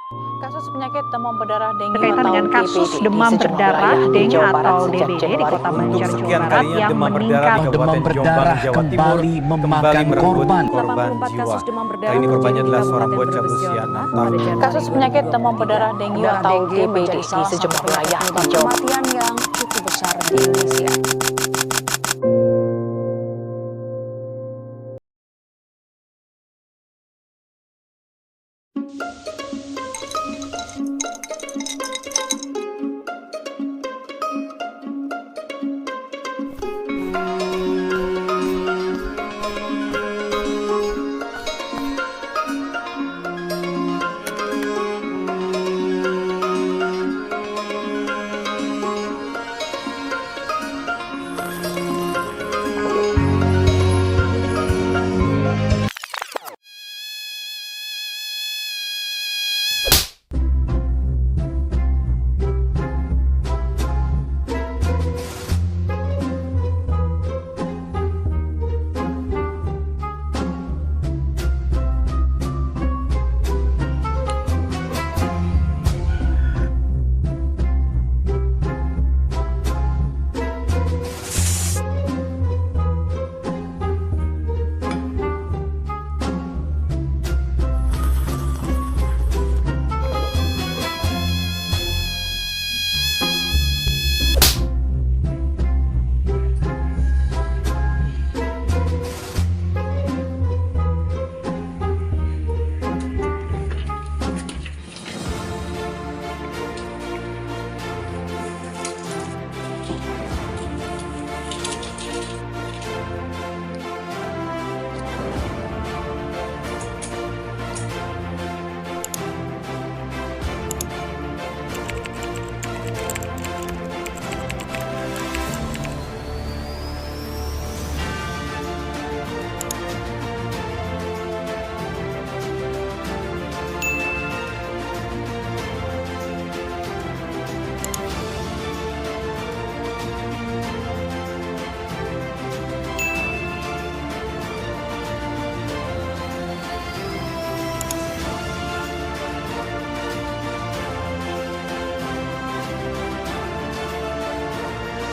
Kasus penyakit demam berdarah dengue Berkaitan atau dengan kasus DBD demam di sejumlah berdarah wilayah di dengue Jawa Barat atau sejak DBD di Januari. Kota Banjar, Untuk Jawa sekian Barat kalinya yang demam berdarah meningkat. di Kabupaten Demam berdarah Jombang, Jawa Timur kembali memakan merenggut korban. korban 84 jiwa. kasus demam berdarah Kali ini korbannya terjadi di adalah seorang Kabupaten bocah Brebes, berusia Jawa 6 Tengah tahun. pada Januari Kasus penyakit demam berdarah dengue atau DBD di sejumlah wilayah di Jawa Barat. Kematian yang cukup besar di Indonesia.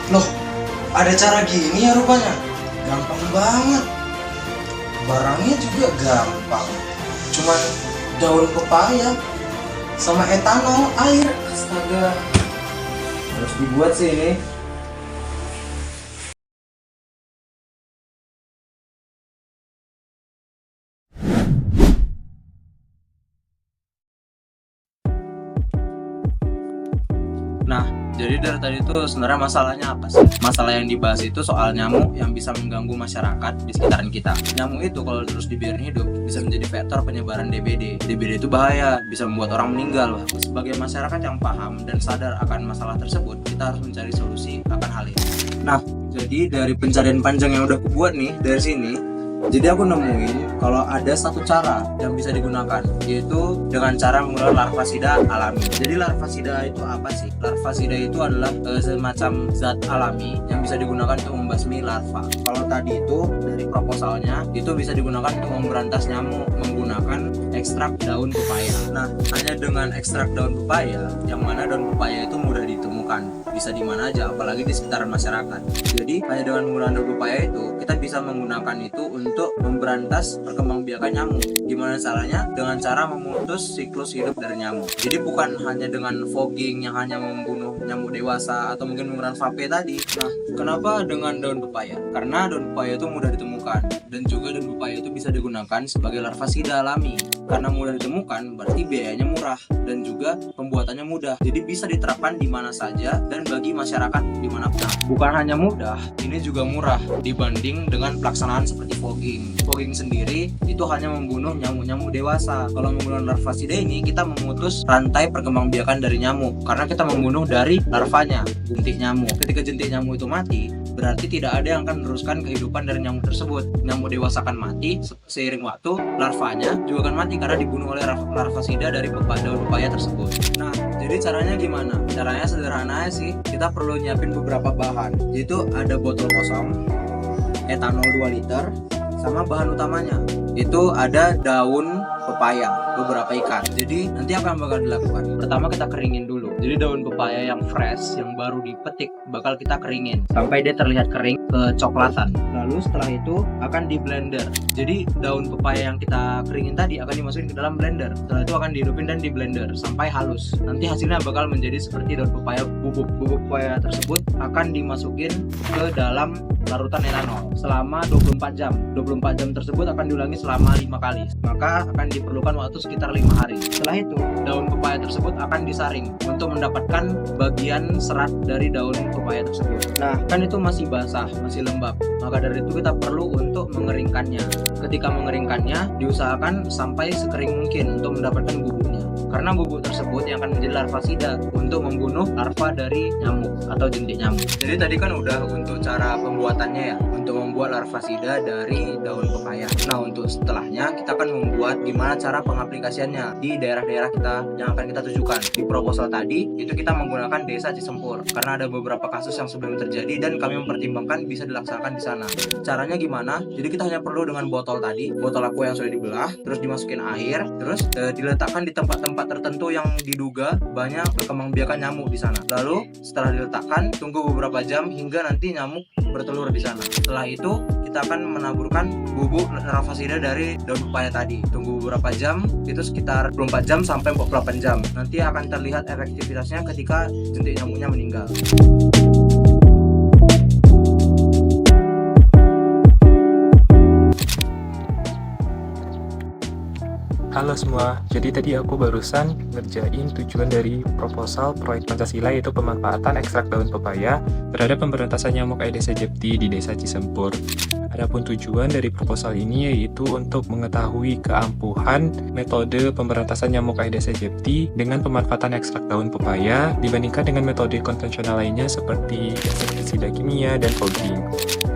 Loh, ada cara gini ya rupanya? Gampang banget. Barangnya juga gampang. Cuman daun pepaya sama etanol air. Astaga. Harus dibuat sih ini. Nah, jadi dari tadi itu sebenarnya masalahnya apa sih? Masalah yang dibahas itu soal nyamuk yang bisa mengganggu masyarakat di sekitaran kita. Nyamuk itu kalau terus dibiarin hidup bisa menjadi vektor penyebaran DBD. DBD itu bahaya, bisa membuat orang meninggal. Sebagai masyarakat yang paham dan sadar akan masalah tersebut, kita harus mencari solusi akan hal ini. Nah, jadi dari pencarian panjang yang udah aku buat nih dari sini, jadi aku nemuin kalau ada satu cara yang bisa digunakan, yaitu dengan cara menggunakan larvasida alami. Jadi larvasida itu apa sih? Larvasida itu adalah semacam zat alami yang bisa digunakan untuk membasmi larva. Kalau tadi itu dari proposalnya itu bisa digunakan untuk memberantas nyamuk menggunakan ekstrak daun pepaya. Nah, hanya dengan ekstrak daun pepaya, yang mana daun pepaya itu mudah ditemukan, bisa di mana aja, apalagi di sekitaran masyarakat. Jadi hanya dengan menggunakan daun pepaya itu kita bisa menggunakan itu untuk memberantas perkembangbiakan nyamuk. Gimana caranya? Dengan cara memutus siklus hidup dari nyamuk. Jadi bukan hanya dengan fogging yang hanya membunuh nyamuk dewasa atau mungkin menggunakan vape tadi. Nah, kenapa dengan daun pepaya? Karena daun pepaya itu mudah ditemukan dan juga daun pepaya itu bisa digunakan sebagai larvasida alami. Karena mudah ditemukan berarti biayanya murah dan juga pembuatannya mudah. Jadi bisa diterapkan di mana saja dan bagi masyarakat dimanapun. Nah, bukan hanya mudah, ini juga murah dibanding dengan pelaksanaan seperti fogging. Fogging sendiri itu hanya membunuh nyamuk-nyamuk dewasa. Kalau menggunakan larvasida ini kita memutus rantai perkembangbiakan dari nyamuk karena kita membunuh dari larvanya, jentik nyamuk. Ketika jentik nyamuk itu mati, berarti tidak ada yang akan meneruskan kehidupan dari nyamuk tersebut. Nyamuk dewasa akan mati seiring waktu, larvanya juga akan mati karena dibunuh oleh larvasida dari daun pepaya tersebut. Nah, jadi caranya gimana? Caranya sederhana sih. Kita perlu nyiapin beberapa bahan, yaitu ada botol kosong, etanol 2 liter, sama bahan utamanya itu ada daun pepaya, beberapa ikan. Jadi nanti apa yang bakal dilakukan? Pertama kita keringin dulu. Jadi daun pepaya yang fresh, yang baru dipetik, bakal kita keringin sampai dia terlihat kering kecoklatan. Lalu setelah itu akan di blender. Jadi daun pepaya yang kita keringin tadi akan dimasukin ke dalam blender. Setelah itu akan dihidupin dan di blender sampai halus. Nanti hasilnya bakal menjadi seperti daun pepaya bubuk. Bubuk pepaya tersebut akan dimasukin ke dalam larutan etanol selama 24 jam. 24 jam tersebut akan diulangi selama 5 kali. Maka akan diperlukan waktu sekitar 5 hari. Setelah itu, daun pepaya tersebut akan disaring untuk mendapatkan bagian serat dari daun pepaya tersebut. Nah, kan itu masih basah, masih lembab. Maka dari itu kita perlu untuk mengeringkannya. Ketika mengeringkannya, diusahakan sampai sekering mungkin untuk mendapatkan bubuknya. Karena bubuk tersebut yang akan menjadi larvasida untuk membunuh larva dari nyamuk atau jentik nyamuk. Jadi tadi kan udah untuk cara pembuatannya ya, untuk membuat larvasida dari daun pepaya. Nah, untuk setelahnya kita akan membuat gimana cara pengaplikasiannya di daerah-daerah kita yang akan kita tujukan. Di proposal tadi itu kita menggunakan Desa Cisempur karena ada beberapa kasus yang sebelum terjadi dan kami mempertimbangkan bisa dilaksanakan di sana. Caranya gimana? Jadi kita hanya perlu dengan botol tadi, botol aqua yang sudah dibelah, terus dimasukin air, terus diletakkan di tempat-tempat tertentu yang diduga banyak berkembangbiakan nyamuk di sana. Lalu setelah diletakkan, tunggu beberapa jam hingga nanti nyamuk bertelur di sana. Setelah itu kita akan menaburkan bubuk larvasida dari daun pepaya tadi. Tunggu beberapa jam, itu sekitar 24 jam sampai 48 jam. Nanti akan terlihat efektivitasnya ketika jentik nyamuknya meninggal. Halo semua, jadi tadi aku barusan ngerjain tujuan dari proposal proyek Pancasila, yaitu pemanfaatan ekstrak daun pepaya terhadap pemberantasan nyamuk Aedes aegypti di Desa Cisempur. Adapun tujuan dari proposal ini yaitu untuk mengetahui keampuhan metode pemberantasan nyamuk Aedes aegypti dengan pemanfaatan ekstrak daun pepaya dibandingkan dengan metode konvensional lainnya seperti insektisida kimia dan fogging.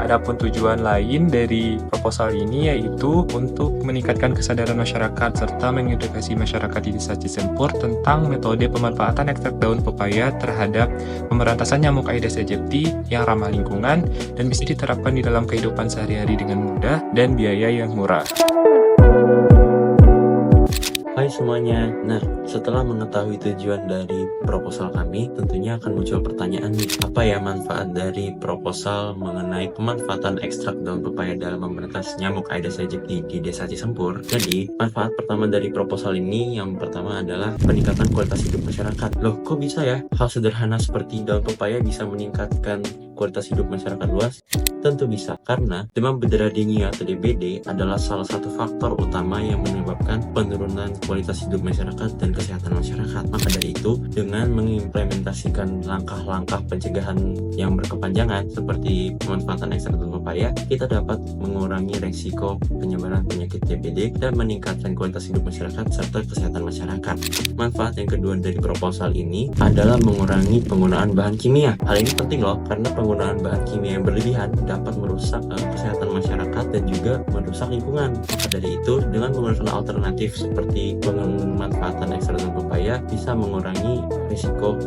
Adapun tujuan lain dari proposal ini yaitu untuk meningkatkan kesadaran masyarakat serta mengedukasi masyarakat di Desa Cisempur tentang metode pemanfaatan ekstrak daun pepaya terhadap pemberantasan nyamuk Aedes aegypti yang ramah lingkungan dan bisa diterapkan di dalam kehidupan sehari-hari dengan mudah dan biaya yang murah. Hai semuanya, nah setelah mengetahui tujuan dari proposal kami, tentunya akan muncul pertanyaan nih, apa ya manfaat dari proposal mengenai pemanfaatan ekstrak daun pepaya dalam memberantas nyamuk Aedes aegypti di Desa Cisempur. Jadi, manfaat pertama dari proposal ini yang pertama adalah peningkatan kualitas hidup masyarakat. Loh, kok bisa ya? Hal sederhana seperti daun pepaya bisa meningkatkan kualitas hidup masyarakat luas? Tentu bisa, karena demam berdarah dengue atau DBD adalah salah satu faktor utama yang menyebabkan penurunan kualitas hidup masyarakat dan kesehatan masyarakat. Maka dari itu, dengan mengimplementasikan langkah-langkah pencegahan yang berkepanjangan seperti pemanfaatan ekstrak daun pepaya, kita dapat mengurangi resiko penyebaran penyakit DBD dan meningkatkan kualitas hidup masyarakat serta kesehatan masyarakat. Manfaat yang kedua dari proposal ini adalah mengurangi penggunaan bahan kimia. Hal ini penting loh, karena penggunaan bahan kimia yang berlebihan dapat merusak kesehatan masyarakat dan juga merusak lingkungan. Maka dari itu, dengan menggunakan alternatif seperti pemanfaatan ekstrak daun pepaya bisa mengurangi risiko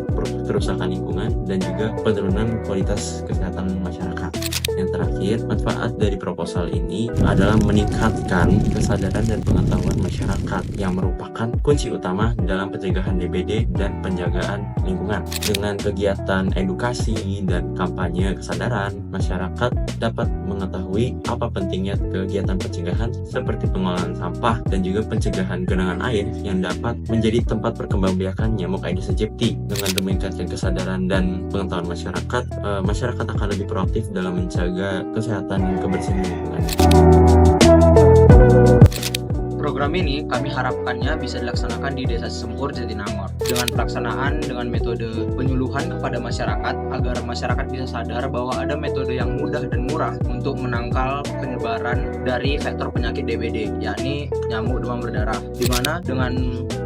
kerusakan lingkungan dan juga penurunan kualitas kesehatan masyarakat. Yang terakhir, manfaat dari proposal ini adalah meningkatkan kesadaran dan pengetahuan masyarakat yang merupakan kunci utama dalam pencegahan DBD dan penjagaan lingkungan. Dengan kegiatan edukasi dan kampanye kesadaran, masyarakat dapat mengetahui apa pentingnya kegiatan pencegahan seperti pengolahan sampah dan juga pencegahan genangan air yang dapat menjadi tempat perkembangbiakan nyamuk Aedes aegypti. Dengan meningkatkan kesadaran dan pengetahuan masyarakat, masyarakat akan lebih proaktif dalam menjaga kesehatan dan kebersihan lingkungan. Program ini kami harapkannya bisa dilaksanakan di Desa Cisempur, Jatinangor dengan pelaksanaan dengan metode penyuluhan kepada masyarakat agar masyarakat bisa sadar bahwa ada metode yang mudah dan murah untuk menangkal penyebaran dari vektor penyakit DBD, yakni nyamuk demam berdarah, di mana dengan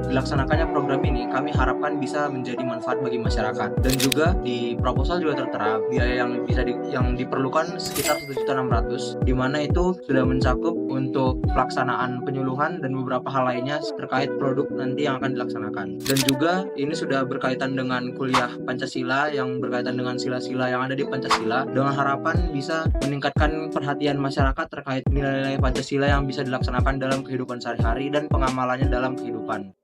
dilaksanakannya program ini kami harapkan bisa menjadi manfaat bagi masyarakat. Dan juga di proposal juga tertera biaya yang diperlukan sekitar 1.600.000, di mana itu sudah mencakup untuk pelaksanaan penyuluhan dan beberapa hal lainnya terkait produk nanti yang akan dilaksanakan. Dan juga ini sudah berkaitan dengan kuliah Pancasila yang berkaitan dengan sila-sila yang ada di Pancasila, dengan harapan bisa meningkatkan perhatian masyarakat terkait nilai-nilai Pancasila yang bisa dilaksanakan dalam kehidupan sehari-hari dan pengamalannya dalam kehidupan.